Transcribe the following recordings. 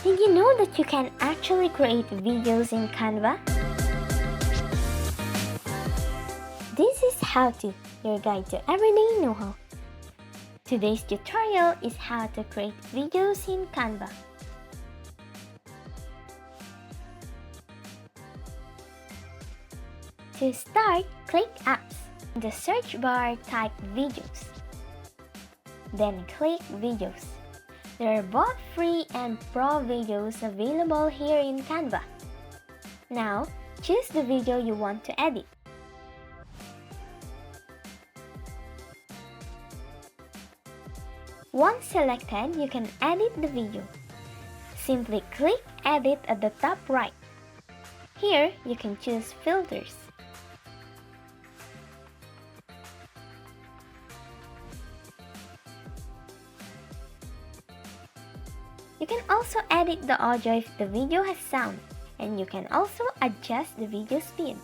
Did you know that you can actually create videos in Canva? This is How To, your guide to everyday know-how. Today's tutorial is how to create videos in Canva. To start, click Apps. In the search bar, type Videos. Then click Videos. There are both free and pro videos available here in Canva. Now, choose the video you want to edit. Once selected, you can edit the video. Simply click Edit at the top right. Here, you can choose Filters. You can also edit the audio if the video has sound, and you can also adjust the video speed.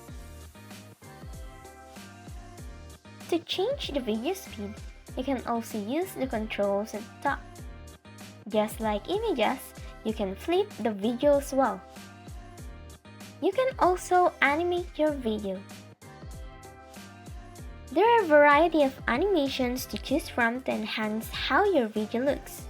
To change the video speed, you can also use the controls at the top. Just like images, you can flip the video as well. You can also animate your video. There are a variety of animations to choose from to enhance how your video looks.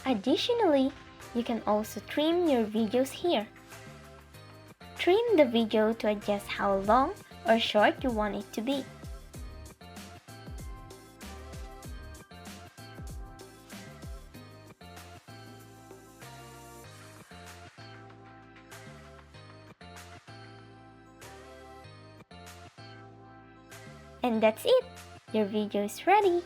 Additionally, you can also trim your videos here. Trim the video to adjust how long or short you want it to be. And that's it! Your video is ready!